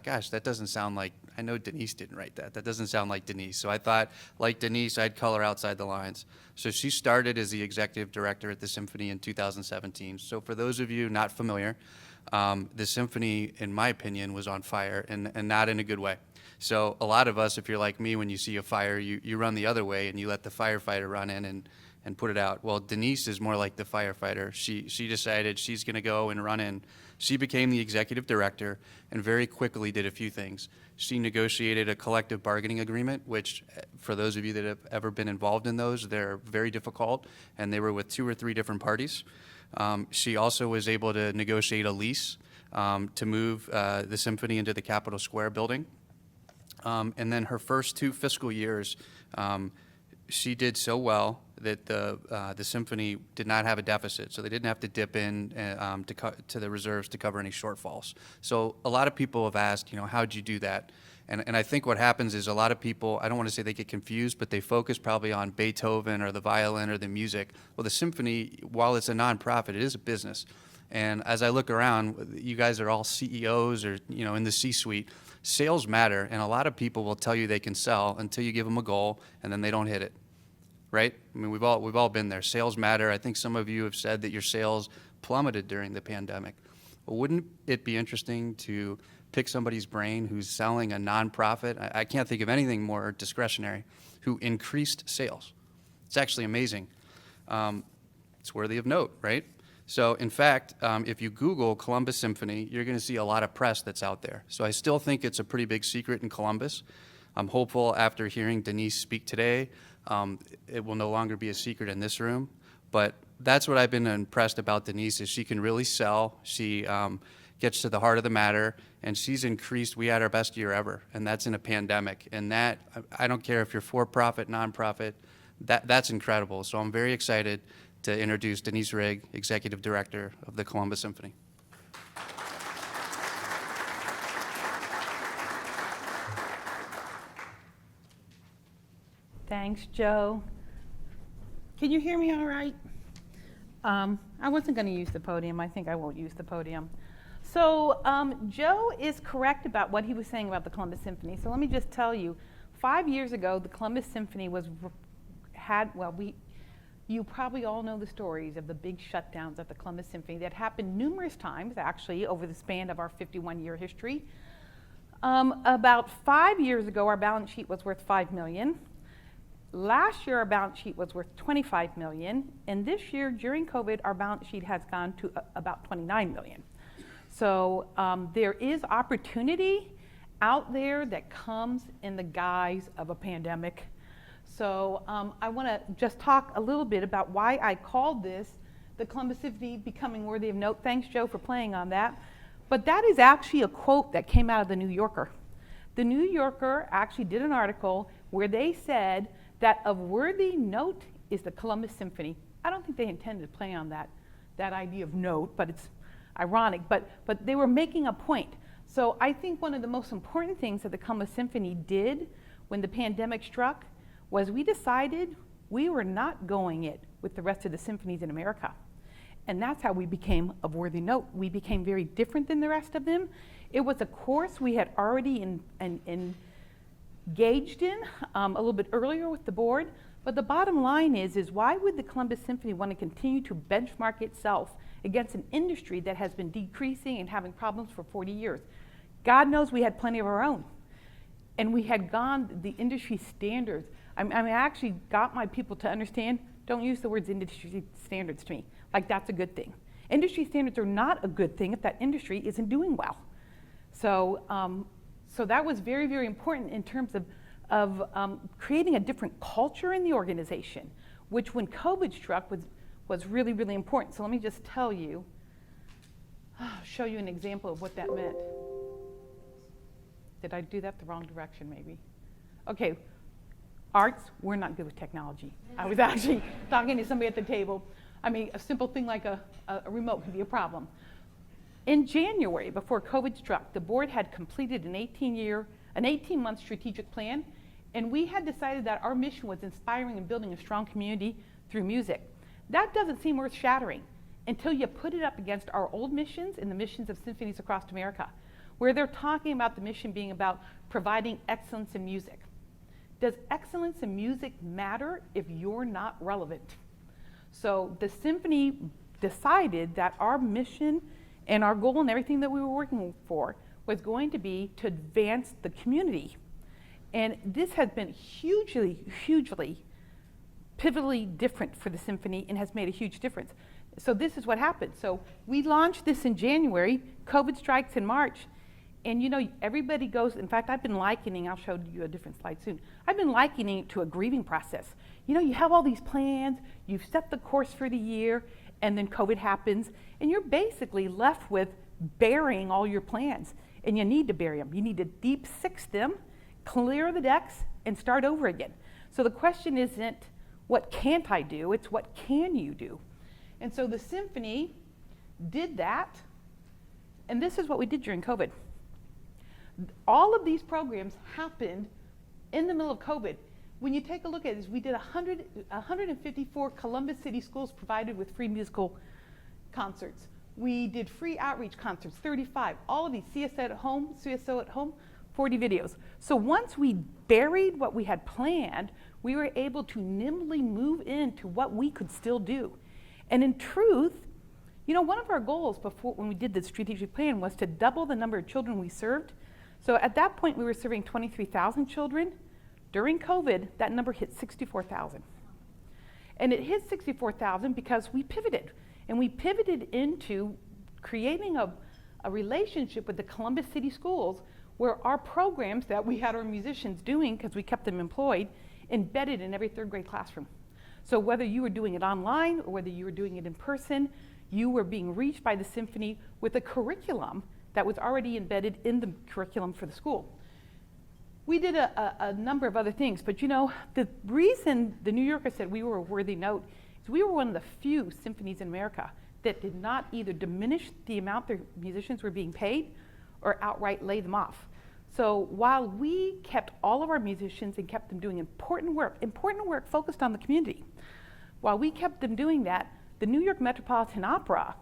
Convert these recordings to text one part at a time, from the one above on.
Gosh, that doesn't sound like, I know Denise didn't write that. That doesn't sound like Denise. So I thought, like Denise, I'd color outside the lines. So she started as the executive director at the Symphony in 2017. So for those of you not familiar, the Symphony, in my opinion, was on fire, and not in a good way. So a lot of us, if you're like me, when you see a fire, you run the other way and you let the firefighter run in and put it out. Well, Denise is more like the firefighter. She decided she's going to go and run in. She became the executive director and very quickly did a few things. She negotiated a collective bargaining agreement, which for those of you that have ever been involved in those, they're very difficult, and they were with 2 or 3 different parties. She also was able to negotiate a lease to move the Symphony into the Capitol Square building. And then her first 2 fiscal years, she did so well that the Symphony did not have a deficit, so they didn't have to dip in to the reserves to cover any shortfalls. So a lot of people have asked, how'd you do that? And I think what happens is a lot of people, I don't want to say they get confused, but they focus probably on Beethoven or the violin or the music. Well, the Symphony, while it's a nonprofit, it is a business. And as I look around, you guys are all CEOs or in the C-suite. Sales matter, and a lot of people will tell you they can sell until you give them a goal, and then they don't hit it. Right? I mean, we've all been there. Sales matter. I think some of you have said that your sales plummeted during the pandemic. Well, wouldn't it be interesting to pick somebody's brain who's selling a nonprofit? I can't think of anything more discretionary, who increased sales. It's actually amazing. It's worthy of note, right? So, in fact, if you Google Columbus Symphony, you're going to see a lot of press that's out there. So I still think it's a pretty big secret in Columbus. I'm hopeful after hearing Denise speak today, it will no longer be a secret in this room. But that's what I've been impressed about Denise, is she can really sell. She gets to the heart of the matter, and she's increased. We had our best year ever, and that's in a pandemic. And that, I don't care if you're for-profit, nonprofit, that's incredible. So I'm very excited to introduce Denise Rehg, Executive Director of the Columbus Symphony. Thanks, Joe. Can you hear me all right? I wasn't going to use the podium. I think I won't use the podium. So Joe is correct about what he was saying about the Columbus Symphony. So let me just tell you, 5 years ago, the Columbus Symphony you probably all know the stories of the big shutdowns at the Columbus Symphony that happened numerous times, actually, over the span of our 51-year history. About 5 years ago, our balance sheet was worth $5 million. Last year, our balance sheet was worth $25 million, and this year, during COVID, our balance sheet has gone to about $29 million. So there is opportunity out there that comes in the guise of a pandemic. So I want to just talk a little bit about why I called this the Columbus Symphony Becoming Worthy of Note. Thanks, Joe, for playing on that. But that is actually a quote that came out of the New Yorker. The New Yorker actually did an article where they said that of worthy note is the Columbus Symphony. I don't think they intended to play on that idea of note, but it's ironic. But they were making a point. So I think one of the most important things that the Columbus Symphony did when the pandemic struck was we decided we were not going it with the rest of the symphonies in America. And that's how we became of worthy note. We became very different than the rest of them. It was a course we had already engaged in a little bit earlier with the board. But the bottom line is why would the Columbus Symphony want to continue to benchmark itself against an industry that has been decreasing and having problems for 40 years? God knows we had plenty of our own. And we had gone the industry standards. I actually got my people to understand, don't use the words industry standards to me. Like that's a good thing. Industry standards are not a good thing if that industry isn't doing well. So that was very, very important in terms of creating a different culture in the organization, which when COVID struck was really, really important. So let me just tell you, show you an example of what that meant. Did I do that the wrong direction maybe? Okay. Arts, we're not good with technology. I was actually talking to somebody at the table. I mean, a simple thing like a remote could be a problem. In January, before COVID struck, the board had completed an 18-month strategic plan, and we had decided that our mission was inspiring and building a strong community through music. That doesn't seem earth-shattering until you put it up against our old missions and the missions of symphonies across America. where they're talking about the mission being about providing excellence in music. Does excellence in music matter if you're not relevant? So the symphony decided that our mission and our goal and everything that we were working for was going to be to advance the community. And this has been hugely, hugely, pivotally different for the symphony and has made a huge difference. So this is what happened. So we launched this in January, COVID strikes in March, and you know, everybody goes, in fact, I've been likening, I'll show you a different slide soon, I've been likening it to a grieving process. You know, you have all these plans, you've set the course for the year, and then COVID happens, and you're basically left with burying all your plans, and you need to bury them. You need to deep six them, clear the decks, and start over again. So the question isn't, what can't I do? It's what can you do? And so the symphony did that, and this is what we did during COVID. All of these programs happened in the middle of COVID. When you take a look at this, we did 154 Columbus City schools provided with free musical concerts. We did free outreach concerts, 35. All of these, CSO at home, 40 videos. So once we buried what we had planned, we were able to nimbly move into what we could still do. And in truth, you know, one of our goals before, when we did the strategic plan, was to double the number of children we served. So at that point, we were serving 23,000 children. During COVID, that number hit 64,000. And it hit 64,000 because we pivoted. And we pivoted into creating a relationship with the Columbus City schools where our programs that we had our musicians doing, because we kept them employed, embedded in every third grade classroom. So whether you were doing it online or whether you were doing it in person, you were being reached by the symphony with a curriculum that was already embedded in the curriculum for the school. We did a number of other things, but you know, the reason the New Yorker said we were a worthy note is we were one of the few symphonies in America that did not either diminish the amount their musicians were being paid or outright lay them off. So while we kept all of our musicians and kept them doing important work focused on the community, while we kept them doing that, the New York Metropolitan Opera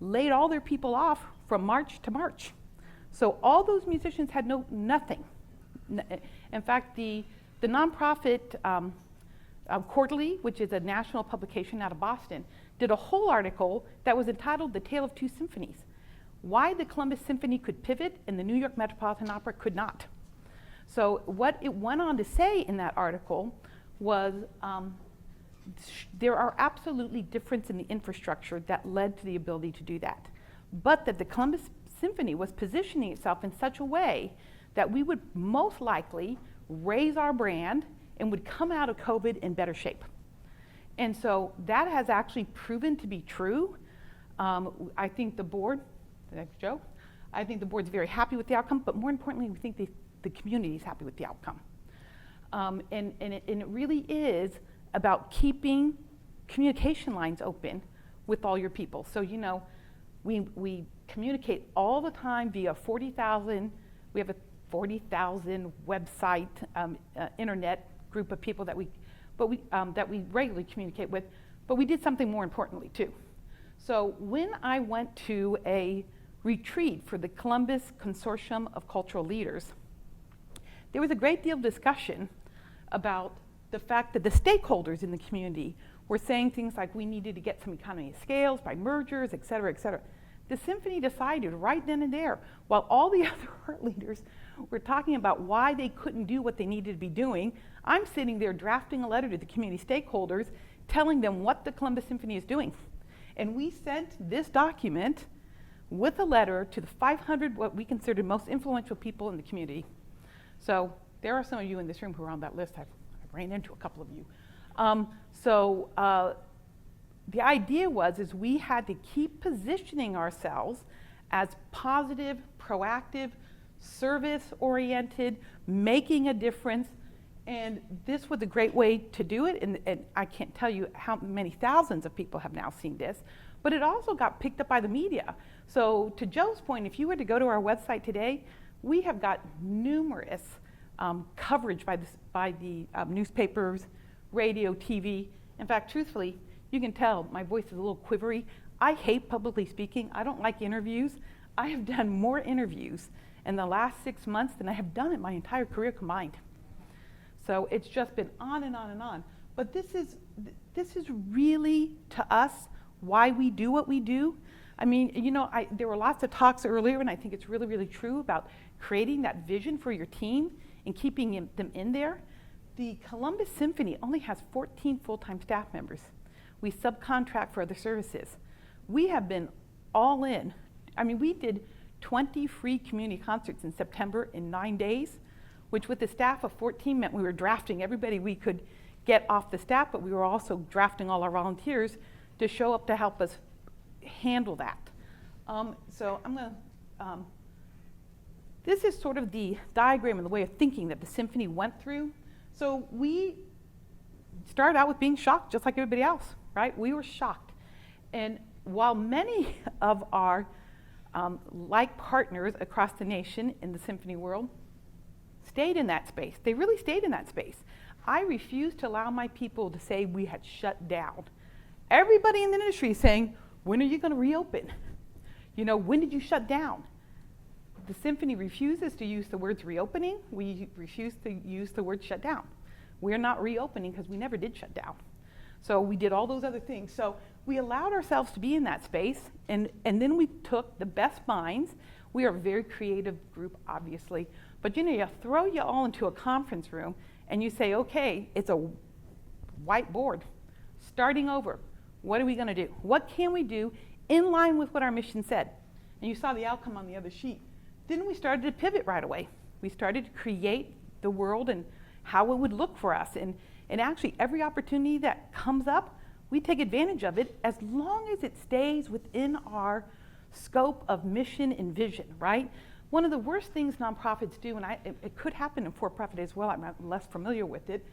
laid all their people off from March to March. So all those musicians had nothing. In fact, the nonprofit Quarterly, which is a national publication out of Boston, did a whole article that was entitled The Tale of Two Symphonies. Why the Columbus Symphony could pivot and the New York Metropolitan Opera could not. So what it went on to say in that article was there are absolutely differences in the infrastructure that led to the ability to do that. But that the Columbus Symphony was positioning itself in such a way that we would most likely raise our brand and would come out of COVID in better shape. And so that has actually proven to be true. I think the board, thanks Joe, I think the board's very happy with the outcome, but more importantly, we think the community is happy with the outcome. And it really is about keeping communication lines open with all your people. So, you know, we communicate all the time via 40,000, we have a 40,000 website, internet group of people that we regularly communicate with, but we did something more importantly too. So when I went to a retreat for the Columbus Consortium of Cultural Leaders, there was a great deal of discussion about the fact that the stakeholders in the community were saying things like we needed to get some economy of scales by mergers, et cetera, et cetera. The symphony decided right then and there, while all the other art leaders were talking about why they couldn't do what they needed to be doing, I'm sitting there drafting a letter to the community stakeholders telling them what the Columbus Symphony is doing. And we sent this document with a letter to the 500 what we considered most influential people in the community. So there are some of you in this room who are on that list. I've ran into a couple of you. The idea is we had to keep positioning ourselves as positive, proactive, service-oriented, making a difference, and this was a great way to do it, and I can't tell you how many thousands of people have now seen this, but it also got picked up by the media. So to Joe's point, if you were to go to our website today, we have got numerous coverage by the newspapers, radio, TV. In fact, truthfully, you can tell my voice is a little quivery. I hate publicly speaking. I don't like interviews. I have done more interviews in the last 6 months than I have done in my entire career combined. So it's just been on and on and on. But this is really, to us, why we do what we do. I mean, you know, there were lots of talks earlier, and I think it's really, really true about creating that vision for your team and keeping them in there. The Columbus Symphony only has 14 full-time staff members. We subcontract for other services. We have been all in. I mean, we did 20 free community concerts in September in 9 days, which with a staff of 14 meant we were drafting everybody we could get off the staff, but we were also drafting all our volunteers to show up to help us handle that. So I'm going to, this is sort of the diagram and the way of thinking that the symphony went through. So we started out with being shocked, just like everybody else, right? We were shocked. And while many of our like partners across the nation in the symphony world stayed in that space, they really stayed in that space. I refused to allow my people to say we had shut down. Everybody in the industry is saying, when are you going to reopen? You know, when did you shut down? The symphony refuses to use the words reopening. We refuse to use the word shut down. We're not reopening because we never did shut down. So we did all those other things. So we allowed ourselves to be in that space, and then we took the best minds. We are a very creative group, obviously. But you know, you throw you all into a conference room, and you say, okay, it's a whiteboard. Starting over. What are we going to do? What can we do in line with what our mission said? And you saw the outcome on the other sheet. Then we started to pivot right away. We started to create the world and how it would look for us. And actually, every opportunity that comes up, we take advantage of it as long as it stays within our scope of mission and vision, right? One of the worst things nonprofits do, and it could happen in for-profit as well, I'm less familiar with it,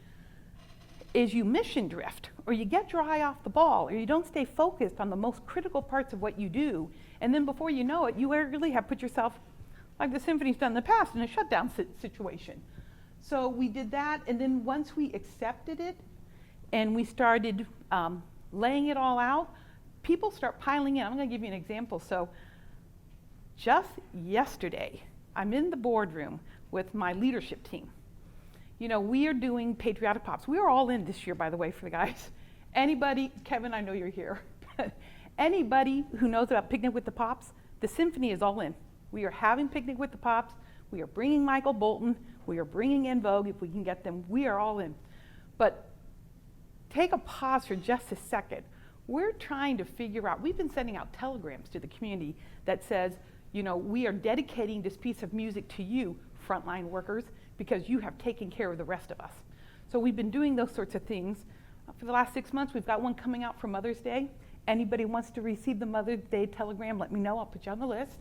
is you mission drift, or you get your eye off the ball, or you don't stay focused on the most critical parts of what you do, and then before you know it, you really have put yourself, like the symphony's done in the past, in a shutdown situation. So we did that, and then once we accepted it, and we started laying it all out, people start piling in. I'm going to give you an example. So just yesterday, I'm in the boardroom with my leadership team. You know, we are doing patriotic pops. We are all in this year, by the way, for the guys. Anybody, Kevin, I know you're here. Anybody who knows about Picnic with the Pops, the symphony is all in. We are having Picnic with the Pops. We are bringing Michael Bolton. We are bringing in Vogue if we can get them. We are all in. But take a pause for just a second. We're trying to figure out, we've been sending out telegrams to the community that says, you know, we are dedicating this piece of music to you, frontline workers, because you have taken care of the rest of us. So we've been doing those sorts of things. For the last 6 months, we've got one coming out for Mother's Day. Anybody wants to receive the Mother's Day telegram, let me know, I'll put you on the list.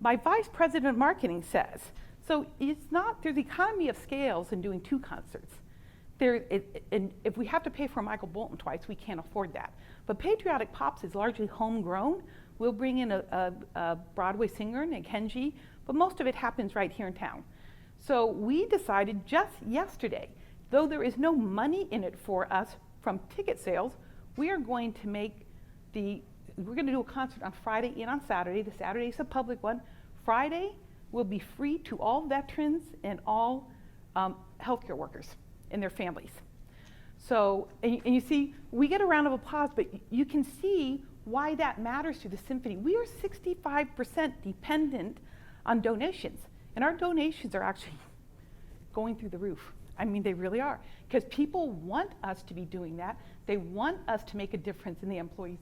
My vice president of marketing says, so it's not, there's economy of scales in doing 2 concerts. And if we have to pay for Michael Bolton twice, we can't afford that. But Patriotic Pops is largely homegrown. We'll bring in a Broadway singer, Nick Kenji, but most of it happens right here in town. So we decided just yesterday, though there is no money in it for us from ticket sales, we are going to we're going to do a concert on Friday and on Saturday. The Saturday is a public one. Friday will be free to all veterans and all healthcare workers and their families. So, and you see, we get a round of applause, but you can see why that matters to the symphony. We are 65% dependent on donations, and our donations are actually going through the roof. I mean, they really are, because people want us to be doing that. They want us to make a difference in the employees,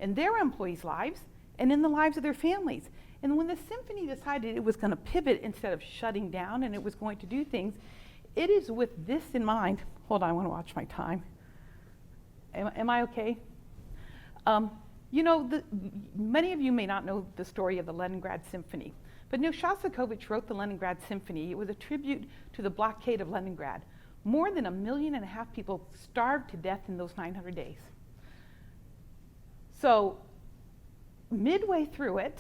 in their employees' lives, and in the lives of their families. And when the symphony decided it was going to pivot instead of shutting down, and it was going to do things, it is with this in mind. Hold on, I want to watch my time. Am I okay? You know, many of you may not know the story of the Leningrad Symphony, but Shostakovich wrote the Leningrad Symphony. It was a tribute to the blockade of Leningrad. More than 1.5 million people starved to death in those 900 days. So midway through it,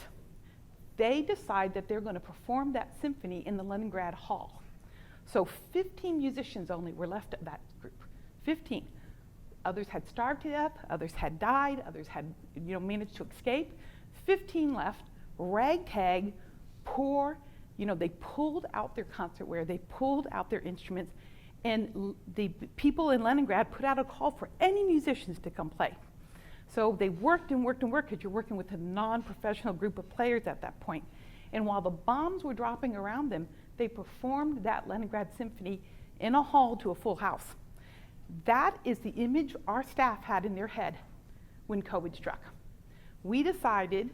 they decide that they're going to perform that symphony in the Leningrad Hall. So 15 musicians only were left of that group, 15. Others had starved to death, others had died, others had managed to escape. 15 left, ragtag, poor, they pulled out their concert wear, they pulled out their instruments, and the people in Leningrad put out a call for any musicians to come play. So they worked and worked and worked, because you're working with a non-professional group of players at that point. And while the bombs were dropping around them, they performed that Leningrad Symphony in a hall to a full house. That is the image our staff had in their head when COVID struck. We decided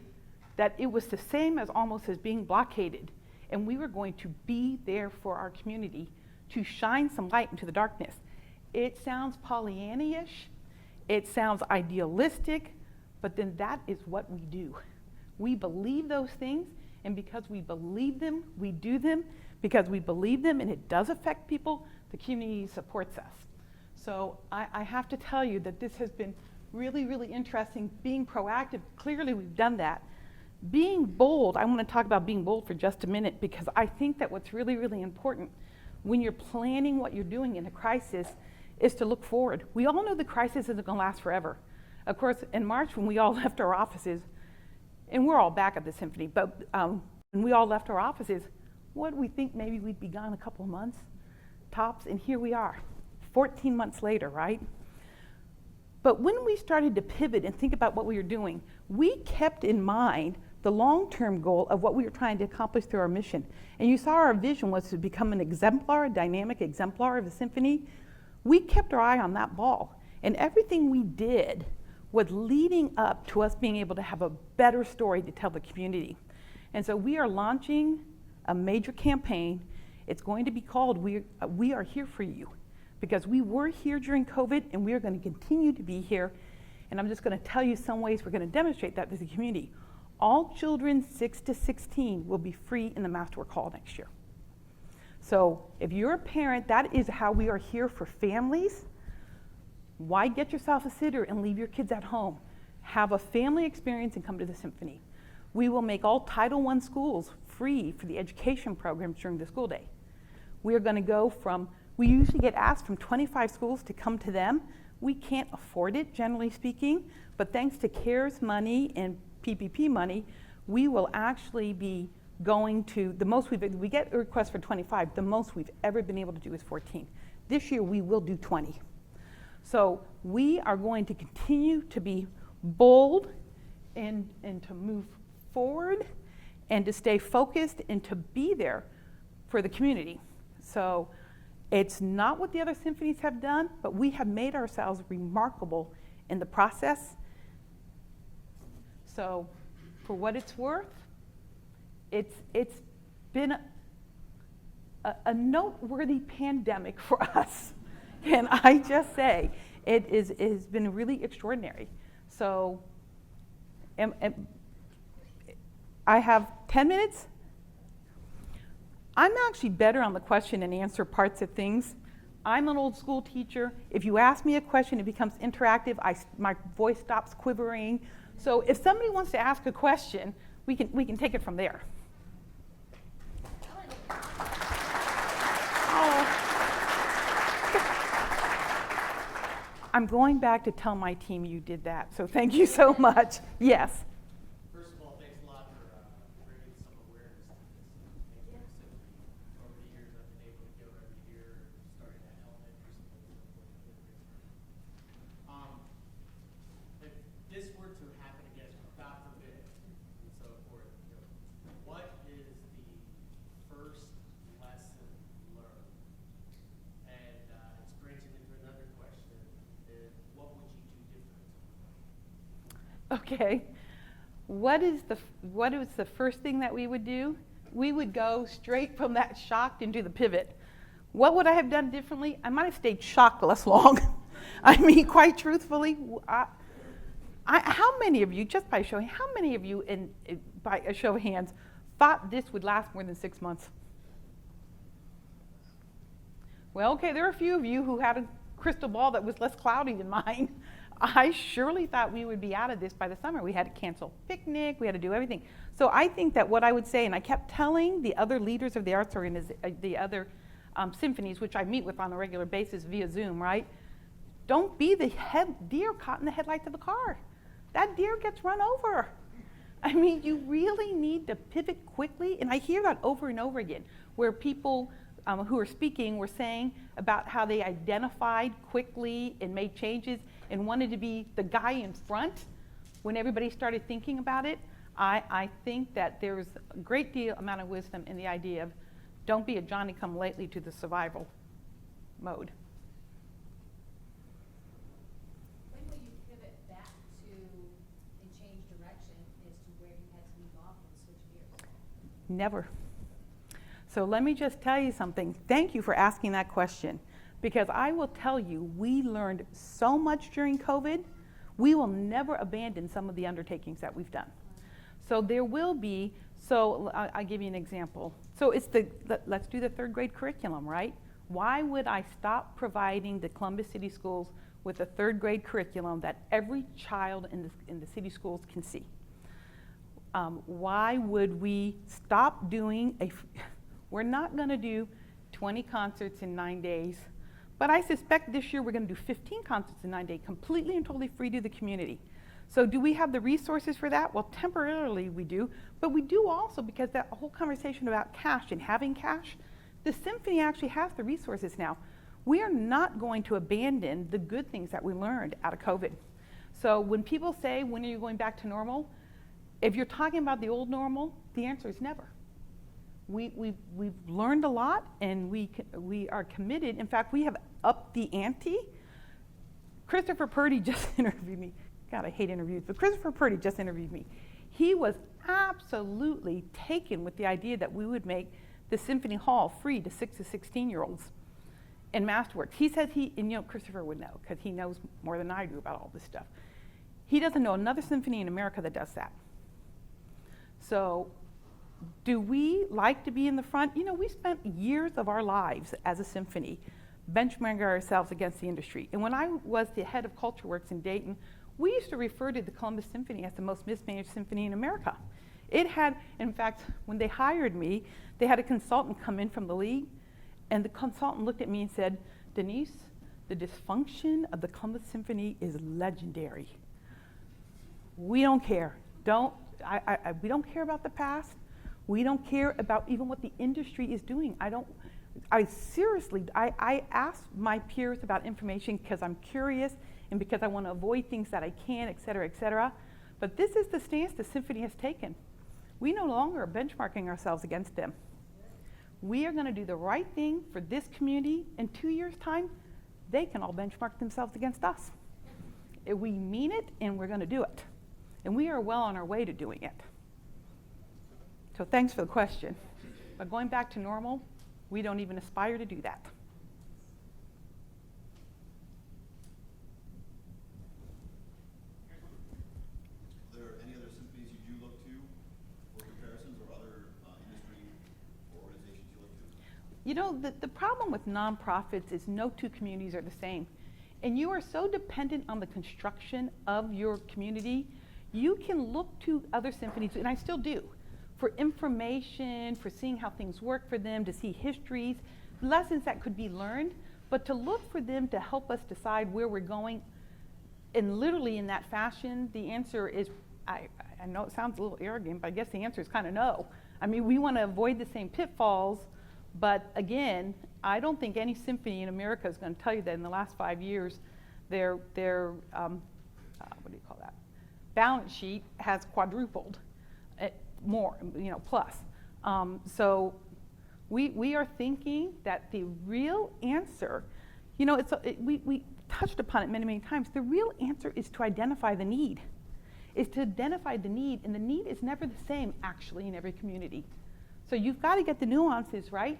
that it was the same as almost as being blockaded, and we were going to be there for our community to shine some light into the darkness. It sounds Pollyanna-ish, it sounds idealistic, but then that is what we do. We believe those things, and because we believe them, we do them. Because we believe them and it does affect people, the community supports us. So I have to tell you that this has been really, really interesting. Being proactive, clearly we've done that. Being bold, I want to talk about being bold for just a minute, because I think that what's really, really important when you're planning what you're doing in a crisis is to look forward. We all know the crisis isn't going to last forever. Of course, in March, when we all left our offices, and we're all back at the Symphony, but when we all left our offices, what did we think? Maybe we'd be gone a couple of months, tops, and here we are, 14 months later, right? But when we started to pivot and think about what we were doing, we kept in mind the long-term goal of what we were trying to accomplish through our mission. And you saw our vision was to become an exemplar, a dynamic exemplar of the Symphony. We kept our eye on that ball, and everything we did was leading up to us being able to have a better story to tell the community. And so we are launching a major campaign. It's going to be called We Are Here For You, because we were here during COVID and we are going to continue to be here. And I'm just going to tell you some ways we're going to demonstrate that to the community. All children 6 to 16 will be free in the Masterwork Hall next year. So if you're a parent, that is how we are here for families. Why get yourself a sitter and leave your kids at home? Have a family experience and come to the Symphony. We will make all Title I schools free for the education programs during the school day. We are going to go from, we usually get asked from 25 schools to come to them. We can't afford it, generally speaking, but thanks to CARES money and PPP money, we will actually be going to, the most we get a request for 25, the most we've ever been able to do is 14. This year we will do 20. So we are going to continue to be bold and to move forward and to stay focused and to be there for the community. So it's not what the other symphonies have done, but we have made ourselves remarkable in the process. So for what it's worth, it's been a noteworthy pandemic for us. Can I just say, it has been really extraordinary. So I have 10 minutes. I'm actually better on the question and answer parts of things. I'm an old school teacher. If you ask me a question, it becomes interactive. My voice stops quivering. So if somebody wants to ask a question, we can take it from there. Oh. I'm going back to tell my team you did that, so thank you so much. Yes. First of all, thanks a lot for bringing some awareness to this. Thank you. Over the years, I've been able to go every year, starting at elementary school. If this were to happen again, God forbid, and so forth, what is the first lesson learned? And it's branching into another question. What would you do different? Okay. What is the first thing that we would do? We would go straight from that shocked into the pivot. What would I have done differently? I might have stayed shocked less long. I mean, quite truthfully, how many of you, just by showing, how many of you, by a show of hands, thought this would last more than 6 months? Well, okay, there are a few of you who had a crystal ball that was less cloudy than mine. I surely thought we would be out of this by the summer. We had to cancel picnic, we had to do everything. So I think that what I would say, and I kept telling the other leaders of the arts the other symphonies, which I meet with on a regular basis via Zoom, right? Don't be the deer caught in the headlights of the car. That deer gets run over. I mean, you really need to pivot quickly, and I hear that over and over again, where people who are speaking were saying about how they identified quickly and made changes and wanted to be the guy in front when everybody started thinking about it. I think that there's a great deal amount of wisdom in the idea of don't be a Johnny-come-lately to the survival mode. When will you pivot back to and change direction as to where you had to move off and switch gears? Never. So let me just tell you something. Thank you for asking that question, because I will tell you, we learned so much during COVID. We will never abandon some of the undertakings that we've done. So there will be, so I'll give you an example. So it's let's do the third grade curriculum, right? Why would I stop providing the Columbus City Schools with a third grade curriculum that every child in the city schools can see? Why would we stop doing we're not going to do 20 concerts in 9 days, but I suspect this year we're going to do 15 concerts in 9 days, completely and totally free to the community. So do we have the resources for that? Well, temporarily we do, but we do also, because that whole conversation about cash and having cash, the Symphony actually has the resources now. We are not going to abandon the good things that we learned out of COVID. So when people say, when are you going back to normal? If you're talking about the old normal, the answer is never. We've learned a lot, and we are committed. In fact, we have upped the ante. Christopher Purdy just interviewed me. God, I hate interviews, but Christopher Purdy just interviewed me. He was absolutely taken with the idea that we would make the Symphony Hall free to 6 to 16-year-olds in Masterworks. He said and Christopher would know, because he knows more than I do about all this stuff. He doesn't know another symphony in America that does that. So do we like to be in the front? We spent years of our lives as a symphony benchmarking ourselves against the industry. And when I was the head of Culture Works in Dayton, we used to refer to the Columbus Symphony as the most mismanaged symphony in America. It had, in fact, when they hired me, they had a consultant come in from the league, and the consultant looked at me and said, Denise, the dysfunction of the Columbus Symphony is legendary. We don't care. We don't care about the past. We don't care about even what the industry is doing. I ask my peers about information because I'm curious and because I want to avoid things that I can, et cetera, et cetera. But this is the stance the Symphony has taken. We no longer are benchmarking ourselves against them. We are going to do the right thing for this community. In 2 years' time, they can all benchmark themselves against us. We mean it, and we're going to do it. And we are well on our way to doing it. So thanks for the question. But going back to normal, we don't even aspire to do that. Are there any other symphonies you do look to for comparisons, or other industry or organizations you look to? The problem with nonprofits is no two communities are the same. And you are so dependent on the construction of your community, you can look to other symphonies, and I still do, for information, for seeing how things work for them, to see histories, lessons that could be learned, but to look for them to help us decide where we're going. And literally in that fashion, the answer is, I know it sounds a little arrogant, but I guess the answer is kind of no. I mean, we want to avoid the same pitfalls, but again, I don't think any symphony in America is going to tell you that in the last 5 years, their balance sheet has quadrupled. More, plus. So we are thinking that the real answer, we touched upon it many, many times. The real answer is to identify the need. And the need is never the same, actually, in every community. So you've got to get the nuances right,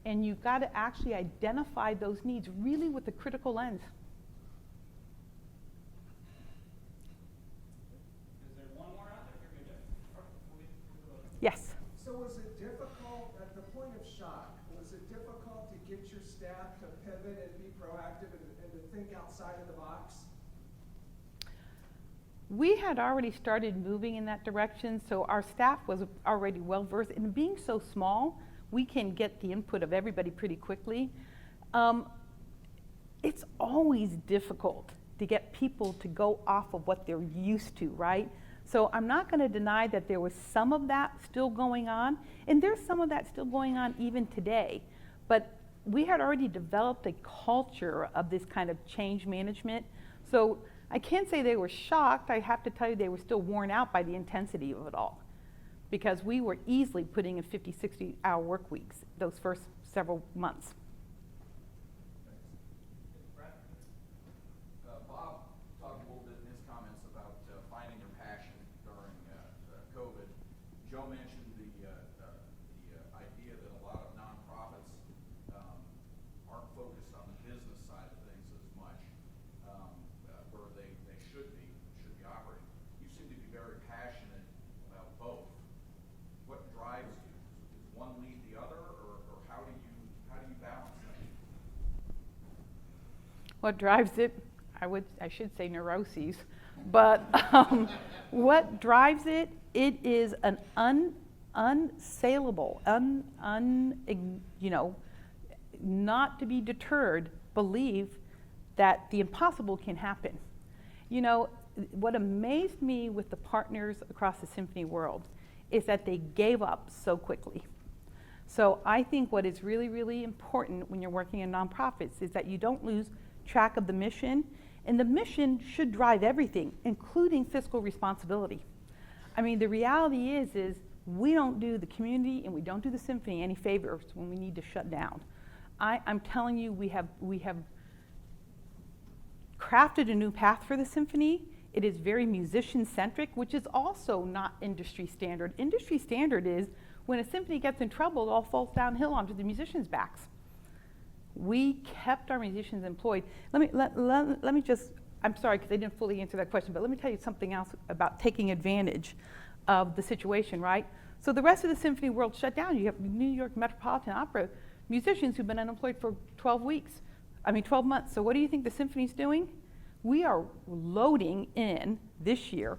and you've got to actually identify those needs really with a critical lens. Yes. So was it difficult at the point of shock? Was it difficult to get your staff to pivot and be proactive and to think outside of the box? We had already started moving in that direction, so our staff was already well versed. And being so small, we can get the input of everybody pretty quickly. It's always difficult to get people to go off of what they're used to, right? So I'm not going to deny that there was some of that still going on, and there's some of that still going on even today. But we had already developed a culture of this kind of change management. So I can't say they were shocked. I have to tell you they were still worn out by the intensity of it all, because we were easily putting in 50, 60-hour work weeks those first several months. Bob talked a little bit in his comments about finding your passion during COVID. Joe mentioned the idea that a lot of nonprofits aren't focused on the business side of things as much, where they should be operating. You seem to be very passionate about both. What drives you? Does one lead the other, or how do you balance that? What drives it? I should say neuroses, but what drives it? It is an unsaleable, not to be deterred belief that the impossible can happen. You know, what amazed me with the partners across the symphony world is that they gave up so quickly. So I think what is really, really important when you're working in nonprofits is that you don't lose track of the mission, and the mission should drive everything, including fiscal responsibility. I mean, the reality is we don't do the community and we don't do the symphony any favors when we need to shut down. I'm telling you, we have crafted a new path for the symphony. It is very musician-centric, which is also not industry standard. Industry standard is when a symphony gets in trouble, it all falls downhill onto the musicians' backs. We kept our musicians employed. Let me just, I'm sorry because I didn't fully answer that question, but let me tell you something else about taking advantage of the situation, right? So the rest of the symphony world shut down. You have New York Metropolitan Opera musicians who've been unemployed for 12 months. So what do you think the symphony's doing? We are loading in this year.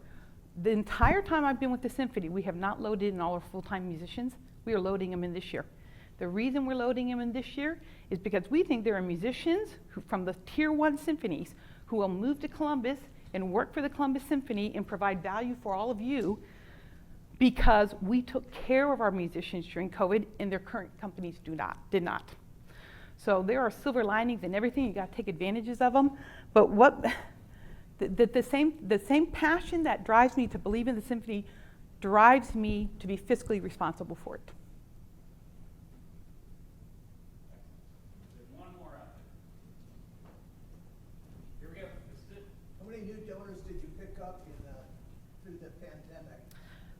The entire time I've been with the symphony, we have not loaded in all our full-time musicians. We are loading them in this year. The reason we're loading them in this year is because we think there are musicians from the tier 1 symphonies who will move to Columbus and work for the Columbus Symphony and provide value for all of you, because we took care of our musicians during COVID and their current companies did not. So there are silver linings in everything. You got to take advantages of them. But the same passion that drives me to believe in the symphony drives me to be fiscally responsible for it. There's one more out there. Here we go. This is it. How many new donors did you pick up through the pandemic?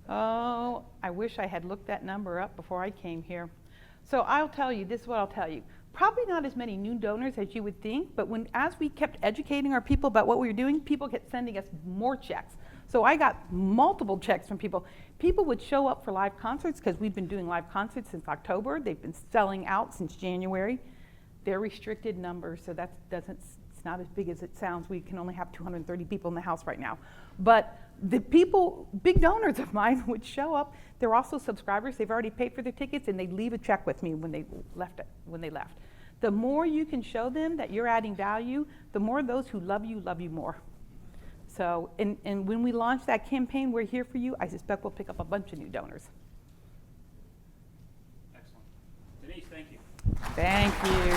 Oh, I wish I had looked that number up before I came here. So I'll tell you, this is what I'll tell you. Probably not as many new donors as you would think, but as we kept educating our people about what we were doing, people kept sending us more checks. So I got multiple checks from people. People would show up for live concerts because we've been doing live concerts since October. They've been selling out since January. They're restricted numbers, so it's not as big as it sounds. We can only have 230 people in the house right now. But the people, big donors of mine, would show up. They're also subscribers. They've already paid for their tickets, and they'd leave a check with me when they left. The more you can show them that you're adding value, the more those who love you more. So, and when we launch that campaign, We're Here For You, I suspect we'll pick up a bunch of new donors. Excellent. Denise, thank you. Thank you.